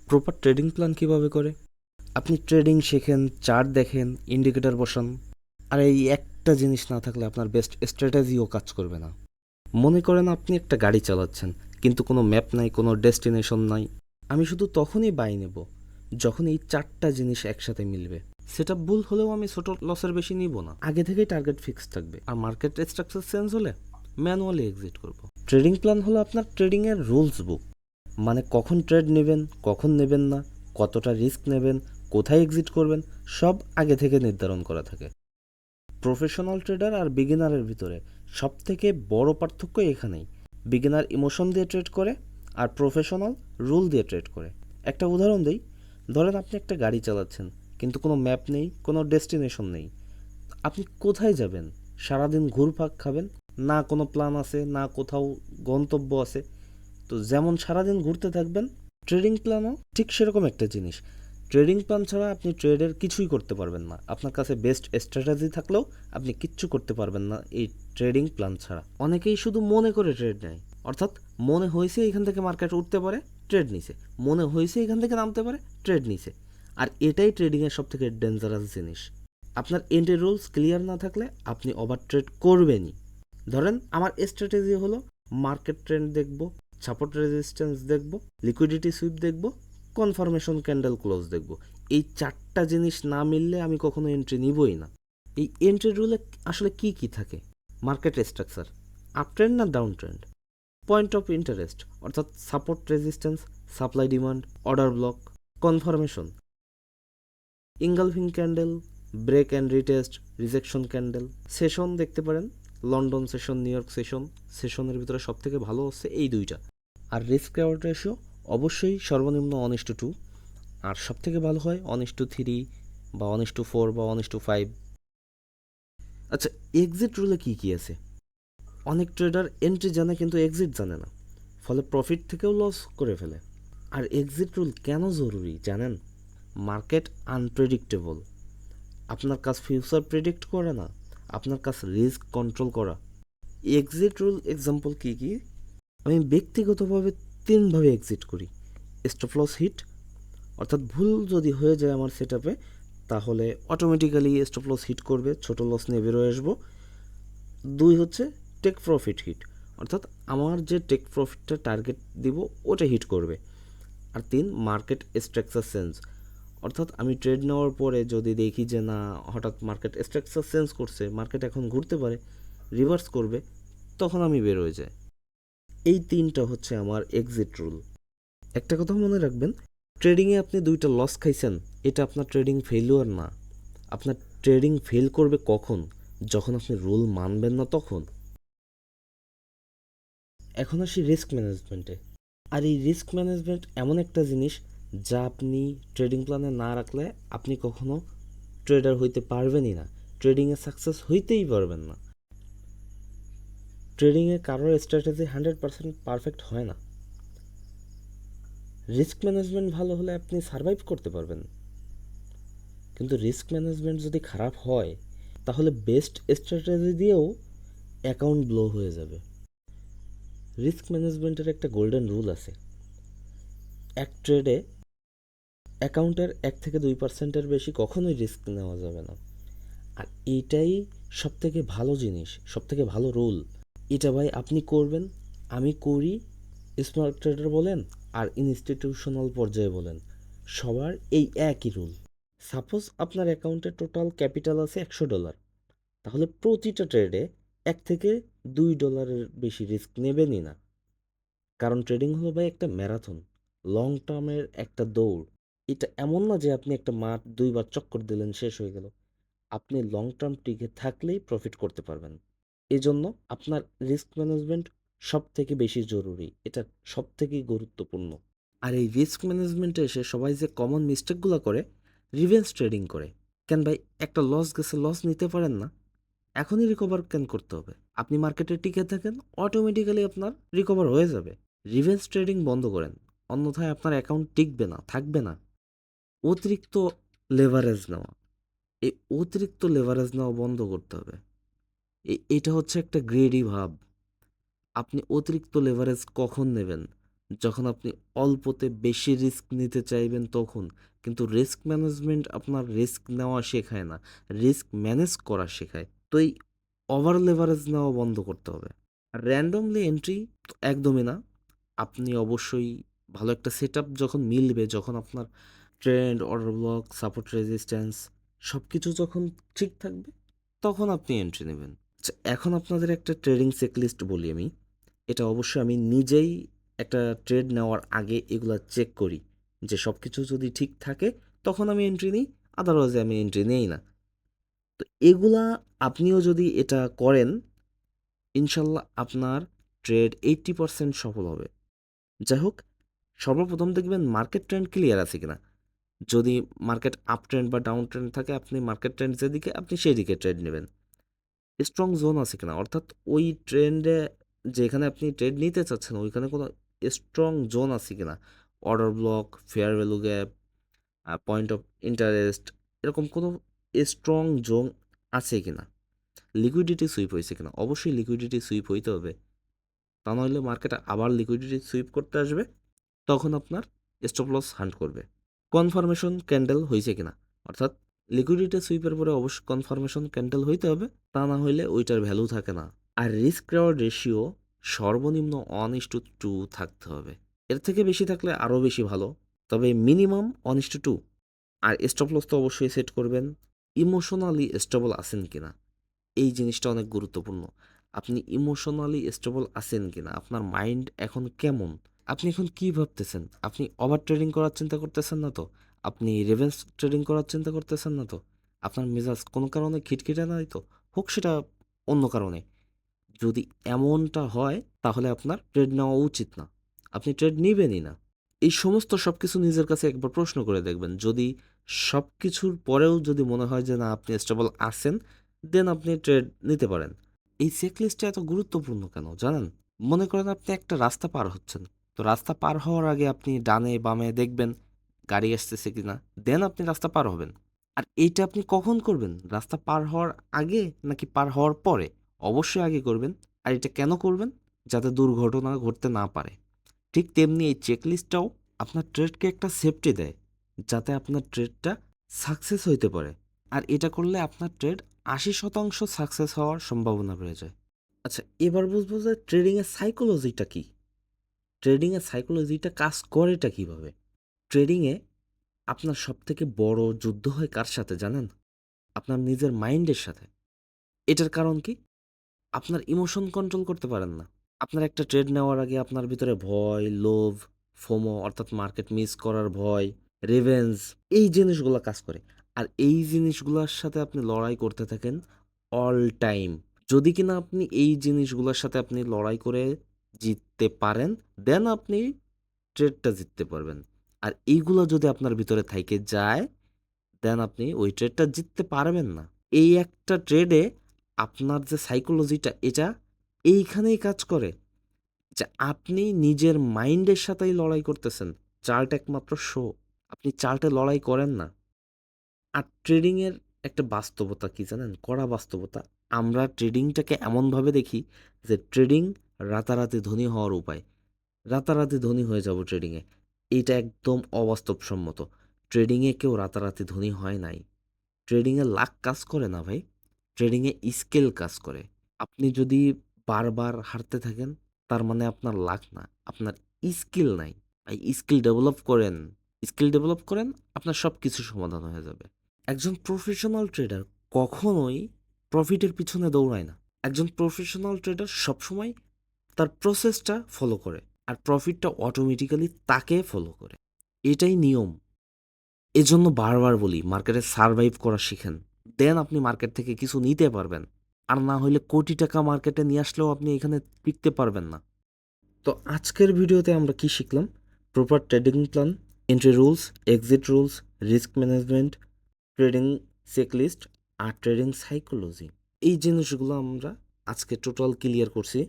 Proper trading plan কীভাবে করে? আপনি ট্রেডিং শেখেন, চার্ট দেখেন, ইন্ডিকেটর বসান, আর এই একটা জিনিস না থাকলে আপনার বেস্ট স্ট্র্যাটেজিও কাজ করবে না। মনে করেন আপনি একটা গাড়ি চালাচ্ছেন, কিন্তু কোনো ম্যাপ নাই, কোনো ডেস্টিনেশন নাই। আমি শুধু তখনই বাই নেব যখন এই চারটা জিনিস একসাথে মিলবে। সেটা ভুল হলেও আমি ছোট লসের বেশি নিব না। আগে থেকেই টার্গেট ফিক্স থাকবে, আর মার্কেট স্ট্রাকচার চেঞ্জ হলে ম্যানুয়ালি এক্সিট করব। ট্রেডিং প্ল্যান হলো আপনার ট্রেডিংয়ের রুলস বুক। মানে কখন ট্রেড নেবেন, কখন নেবেন না, কতটা রিস্ক নেবেন, কোথায় এক্সিট করবেন, সব আগে থেকে নির্ধারণ করা থাকে। প্রফেশনাল ট্রেডার আর বিগিনারের ভিতরে সবথেকে বড় পার্থক্য এখানেই। বিগিনার ইমোশন দিয়ে ট্রেড করে, আর প্রফেশনাল রুল দিয়ে ট্রেড করে। একটা উদাহরণ দিই, ধরেন আপনি একটা গাড়ি চালাচ্ছেন, কিন্তু কোনো ম্যাপ নেই, কোনো ডেস্টিনেশন নেই। আপনি কোথায় যাবেন? সারাদিন ঘুরপাক খাবেন, না কোনো প্ল্যান আছে, না কোথাও গন্তব্য আছে। তো যেমন সারাদিন ঘুরতে থাকবেন, ট্রেডিং প্ল্যানও ঠিক সেরকম একটা জিনিস। ট্রেডিং প্ল্যান ছাড়া আপনি ট্রেডের কিছুই করতে পারবেন না। আপনার কাছে বেস্ট স্ট্র্যাটেজি থাকলেও আপনি কিচ্ছু করতে পারবেন না এই ট্রেডিং প্ল্যান ছাড়া। অনেকেই শুধু মনে করে ট্রেড নেয়, অর্থাৎ মনে হয়েছে এখান থেকে মার্কেট উঠতে পারে, ট্রেড নিছে, মনে হয়েছে এখান থেকে নামতে পারে, ট্রেড নিছে। আর এটাই ট্রেডিংয়ের সব থেকে ডেঞ্জারাস জিনিস। আপনার এন্ট্রি রুলস ক্লিয়ার না থাকলে আপনি ওভার ট্রেড করবেনই। ধরেন আমার স্ট্র্যাটেজি হলো মার্কেট ট্রেন্ড দেখব, সাপোর্ট রেজিস্ট্যান্স দেখব, লিকুইডিটি সুইপ দেখব, কনফার্মেশন ক্যান্ডেল ক্লোজ দেখব। এই চারটা জিনিস না মিললে আমি কখনো এন্ট্রি নিবই না। এই এন্ট্রি রুলে আসলে কি কি থাকে? মার্কেট স্ট্রাকচার, আপ ট্রেন্ড না down trend, point of interest অর্থাৎ support resistance, supply demand, order block, confirmation, engulfing candle, break and retest, rejection candle. Session দেখতে পারেন, London session, New York session. সেশনের ভিতরে সব থেকে ভালো হচ্ছে এই দুইটা। আর রিস্ক রেওয়ার্ড রেশিও অবশ্যই সর্বনিম্ন 1:2, আর সব থেকে ভালো হয় 1:3 বা 1:4 বা 1:5। আচ্ছা, এক্সিট রুলে কী কী আছে? অনেক ট্রেডার এন্ট্রি জানে কিন্তু এক্সিট জানে না, ফলে প্রফিট থেকেও লস করে ফেলে। আর এক্সিট রুল কেন জরুরি জানেন? Market unpredictable. আপনার কাজ ফিউচার প্রেডিক্ট করে না, আপনার কাজ রিস্ক কন্ট্রোল করা। এক্সিট রুল এক্সাম্পল কী কী? আমি ব্যক্তিগতভাবে 3ভাবে এক্সিট করি। স্টপ লস হিট, অর্থাৎ ভুল যদি হয়ে যায় আমার সেট আপে, তাহলে অটোমেটিক্যালি স্টপ লস হিট করবে, ছোটো লস নিয়ে বেরোয় আসবো। 2 হচ্ছে টেক প্রফিট হিট, অর্থাৎ আমার যে টেক প্রফিটটা টার্গেট দিব ওটা হিট করবে। আর 3 মার্কেট স্ট্রাকচার চেঞ্জ, অর্থাৎ আমি ট্রেড নেওয়ার পরে যদি দেখি যে না, হঠাৎ মার্কেট স্ট্রাকচার চেঞ্জ করছে, মার্কেট এখন ঘুরতে পারে, রিভার্স করবে, তখন আমি বের হয়ে যাই। এই 3টা হচ্ছে আমার এক্সিট রুল। একটা কথা মনে রাখবেন, ট্রেডিংয়ে আপনি 2টা লস খাইছেন, এটা আপনার ট্রেডিং ফেলিওর না। আপনার ট্রেডিং ফেল করবে কখন? যখন আপনি রুল মানবেন না তখন। এখন আসি রিস্ক ম্যানেজমেন্টে। আর এই রিস্ক ম্যানেজমেন্ট এমন একটা জিনিস যা আপনি ট্রেডিং প্ল্যানে না রাখলে আপনি কখনো ট্রেডার হইতে পারবেনই না, ট্রেডিংয়ে সাকসেস হইতেই পারবেন না। ট্রেডিংয়ে কারোর স্ট্র্যাটেজি 100% পারফেক্ট হয় না। রিস্ক ম্যানেজমেন্ট ভালো হলে আপনি সার্ভাইভ করতে পারবেন, কিন্তু রিস্ক ম্যানেজমেন্ট যদি খারাপ হয় তাহলে বেস্ট স্ট্র্যাটেজি দিয়েও অ্যাকাউন্ট ব্লো হয়ে যাবে। রিস্ক ম্যানেজমেন্টের একটা গোল্ডেন রুল আছে, এক ট্রেডে অ্যাকাউন্টের 1 থেকে 2%-এর বেশি কখনোই রিস্ক নেওয়া যাবে না। আর এইটাই সবথেকে ভালো জিনিস, সবথেকে ভালো রুল। এটা ভাই আপনি করবেন, আমি করি, স্মার্ট ট্রেডার বলেন আর ইনস্টিটিউশনাল পর্যায়ে বলেন, সবার এই একই রুল। সাপোজ আপনার অ্যাকাউন্টে টোটাল ক্যাপিটাল আছে $100, তাহলে প্রতিটা ট্রেডে $1 থেকে $2 বেশি রিস্ক নেবেনই না। কারণ ট্রেডিং হলো ভাই একটা ম্যারাথন, লং টার্মের একটা দৌড়। এটা এমন না যে আপনি একটা মাঠ 2বার চক্কর দিলেন শেষ হয়ে গেল। আপনি লং টার্ম টিকে থাকলেই প্রফিট করতে পারবেন। এজন্য আপনার রিস্ক ম্যানেজমেন্ট সব থেকে বেশি জরুরি, এটা সব থেকেই গুরুত্বপূর্ণ। আর এই রিস্ক ম্যানেজমেন্টে এসে সবাই যে কমন মিস্টেকগুলো করে, রিভেঞ্জ ট্রেডিং করে। কেন ভাই, একটা লস গেছে, লস নিতে পারেন না? এখনই রিকভার কেন করতে হবে? আপনি মার্কেটে টিকে থাকেন, অটোমেটিক্যালি আপনার রিকভার হয়ে যাবে। রিভেঞ্জ ট্রেডিং বন্ধ করেন, অন্যথায় আপনার অ্যাকাউন্ট টিকবে না, থাকবে না। অতিরিক্ত লেভারেজ নেওয়া, এই অতিরিক্ত লেভারেজ নেওয়া বন্ধ করতে হবে। এটা হচ্ছে একটা গ্রেডি ভাব। আপনি অতিরিক্ত লেভারেজ কখন নেবেন? যখন আপনি অল্পতে বেশি রিস্ক নিতে চাইবেন তখন। কিন্তু রিস্ক ম্যানেজমেন্ট আপনার রিস্ক নেওয়া শেখায় না, রিস্ক ম্যানেজ করা শেখায়। তো এই ওভার লেভারেজ নেওয়া বন্ধ করতে হবে। আর র্যান্ডমলি এন্ট্রি একদমই না। আপনি অবশ্যই ভালো একটা সেটআপ যখন মিলবে, যখন আপনার trend, order block, support resistance সবকিছু যখন ঠিক থাকবে, তখন আপনি এন্ট্রি নেবেন। আচ্ছা, এখন আপনাদের একটা ট্রেডিং চেকলিস্ট বলি আমি। এটা অবশ্যই আমি নিজেই একটা ট্রেড নেওয়ার আগে এগুলা চেক করি যে সব কিছু যদি ঠিক থাকে তখন আমি এন্ট্রি নিই, আদারওয়াইজ আমি এন্ট্রি নেই না। তো এগুলা আপনিও যদি এটা করেন, ইনশাল্লাহ আপনার ট্রেড 80% সফল হবে। যাই হোক, সর্বপ্রথম দেখবেন মার্কেট ট্রেন্ড ক্লিয়ার আছে কিনা। যদি মার্কেট আপ ট্রেন্ড বা ডাউন ট্রেন্ড থাকে, আপনি মার্কেট ট্রেন্ড যেদিকে আপনি সেই দিকে ট্রেড নেবেন। স্ট্রং জোন আছে কিনা, অর্থাৎ ওই ট্রেন্ডে যেখানে আপনি ট্রেড নিতে চাচ্ছেন ওইখানে কোনো স্ট্রং জোন আছে কিনা, order block, fair value gap, point of interest, এরকম কোনো স্ট্রং জোন আছে কিনা। লিকুইডিটি সুইপ হয়েছে কিনা, অবশ্যই লিকুইডিটি সুইপ হইতে হবে, তা নাহলে মার্কেটে আবার লিকুইডিটি সুইপ করতে আসবে, তখন আপনার স্টপ লস হান্ট করবে। কনফার্মেশন ক্যান্ডেল হয়েছে কিনা, অর্থাৎ লিকুইডিটি সুইপের পরে অবশ্যই কনফার্মেশন ক্যান্ডেল হইতে হবে, তা না হইলে ওইটার ভ্যালু থাকে না। আর রিস্ক রেওয়ার্ড রেশিও সর্বনিম্ন 1:2 থাকতে হবে। এর থেকে বেশি থাকলে আরও বেশি ভালো, তবে মিনিমাম 1:2। আর স্টপ লস তো অবশ্যই সেট করবেন। ইমোশনালি স্টেবল আছেন কিনা, এই জিনিসটা অনেক গুরুত্বপূর্ণ। আপনি ইমোশনালি স্টেবল আছেন কিনা, আপনার মাইন্ড এখন কেমন, আপনি এখন কি ভাবতেছেন, আপনি ওভার ট্রেডিং করার চিন্তা করতেছেন না তো, আপনি রিভেঞ্জ ট্রেডিং করার চিন্তা করতেছেন না তো, আপনার মেজাজ কোনো কারণে খিটখিটে নাই তো, হোক সেটা অন্য কারণে। যদি এমনটা হয় তাহলে আপনার ট্রেড নেওয়া উচিত না, আপনি ট্রেড নিবেনই না। এই সমস্ত সব কিছু নিজের কাছে একবার প্রশ্ন করে দেখবেন। যদি সব কিছুর পরেও যদি মনে হয় যে না আপনি স্টেবল আছেন, দেন আপনি ট্রেড নিতে পারেন। এই চেকলিস্টটা এত গুরুত্বপূর্ণ কেন জানেন? মনে করেন আপনি একটা রাস্তা পার হচ্ছেন, তো রাস্তা পার হওয়ার আগে আপনি ডানে বামে দেখবেন গাড়ি আসতেছে কিনা, দেন আপনি রাস্তা পার হবেন। আর এইটা আপনি কখন করবেন, রাস্তা পার হওয়ার আগে নাকি পার হওয়ার পরে? অবশ্যই আগে করবেন। আর এটা কেন করবেন? যাতে দুর্ঘটনা ঘটতে না পারে। ঠিক তেমনি এই চেকলিস্টটাও আপনার ট্রেডকে একটা সেফটি দেয়, যাতে আপনার ট্রেডটা সাকসেস হইতে পারে। আর এটা করলে আপনার ট্রেড 80% সাকসেস হওয়ার সম্ভাবনা বেড়ে যায়। আচ্ছা, এবার বুঝবো যে ট্রেডিংয়ের সাইকোলজিটা কী, ট্রেডিংয়ের সাইকোলজিটা কাজ করেটা কীভাবে। ট্রেডিংয়ে আপনার সবথেকে বড় যুদ্ধ হয় কার সাথে জানেন? আপনার নিজের মাইন্ডের সাথে। এটার কারণ কি? আপনার ইমোশন কন্ট্রোল করতে পারেন না। আপনার একটা ট্রেড নেওয়ার আগে আপনার ভিতরে ভয়, লোভ, ফোমো অর্থাৎ মার্কেট মিস করার ভয়, রিভেঞ্জ, এই জিনিসগুলা কাজ করে। আর এই জিনিসগুলার সাথে আপনি লড়াই করতে থাকেন অল টাইম। যদি কিনা আপনি এই জিনিসগুলার সাথে আপনি লড়াই করে জিততে পারেন, দেন আপনি ট্রেডটা জিততে পারবেন। আর এইগুলা যদি আপনার ভিতরে থাইকে যায়, দেন আপনি ওই ট্রেডটা জিততে পারবেন না। এই একটা ট্রেডে আপনার যে সাইকোলজিটা, এটা এইখানেই কাজ করে যে আপনি নিজের মাইন্ডের সাথেই লড়াই করতেছেন। চার্ট একমাত্র শো, আপনি চার্টে লড়াই করেন না। আর ট্রেডিংয়ের একটা বাস্তবতা কি জানেন? কড়া বাস্তবতা। আমরা ট্রেডিংটাকে এমনভাবে দেখি যে ট্রেডিং রাতারাতি ধনী হওয়ার উপায়। রাতারাতি ধনী হয়ে যাব ট্রেডিংয়ে। এইটা একদম অবাস্তবসম্মত। ট্রেডিংয়ে কেউ রাতারাতি ধনী হয় নাই। ট্রেডিংয়ে লাক কাজ করে না ভাই। ট্রেডিংয়ে স্কিল কাজ করে। আপনি যদি বারবার হারতে থাকেন, তার মানে আপনার লাক না, আপনার স্কিল নাই। ভাই স্কিল ডেভেলপ করেন। স্কিল ডেভেলপ করেন, আপনার সব কিছু সমাধান হয়ে যাবে। একজন প্রফেশনাল ট্রেডার কখনোই প্রফিটের পিছনে দৌড়ায় না। একজন প্রফেশনাল ট্রেডার সবসময় তার প্রসেসটা ফলো করে। আর প্রফিটটা অটোমেটিক্যালি তাকে ফলো করে। এটাই নিয়ম। এজন্য বারবার বলি মার্কেটে সারভাইভ করা শিখেন। দেন আপনি মার্কেট থেকে কিছু নিতে পারবেন। আর না হইলে কোটি টাকা মার্কেটে নিয়ে আসলেও আপনি এখানে টিকতে পারবেন না। তো আজকের ভিডিওতে আমরা কি শিখলাম? Proper trading plan, entry rules, exit rules, risk management, trading checklist আর ট্রেডিং সাইকোলজি। এই জিনিসগুলো আমরা আজকে টোটাল ক্লিয়ার করছি।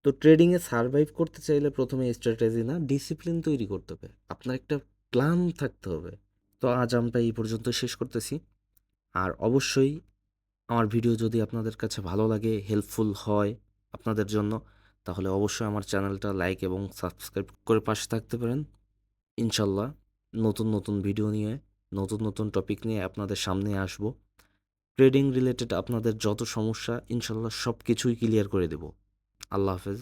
তো ট্রেডিংয়ে সারভাইভ করতে চাইলে প্রথমে স্ট্র্যাটেজি না, ডিসিপ্লিন তৈরি করতে হবে। আপনার একটা প্ল্যান থাকতে হবে। তো আজ আমরা এই পর্যন্ত শেষ করতেছি। আর অবশ্যই আমার ভিডিও যদি আপনাদের কাছে ভালো লাগে, হেল্পফুল হয় আপনাদের জন্য, তাহলে অবশ্যই আমার চ্যানেলটা লাইক এবং সাবস্ক্রাইব করে পাশে থাকতে পারেন। ইনশাল্লাহ নতুন নতুন ভিডিও নিয়ে, নতুন নতুন টপিক নিয়ে আপনাদের সামনে আসব। ট্রেডিং রিলেটেড আপনাদের যত সমস্যা ইনশাল্লাহ সব কিছুই ক্লিয়ার করে দেব। আল্লাহ হাফেজ।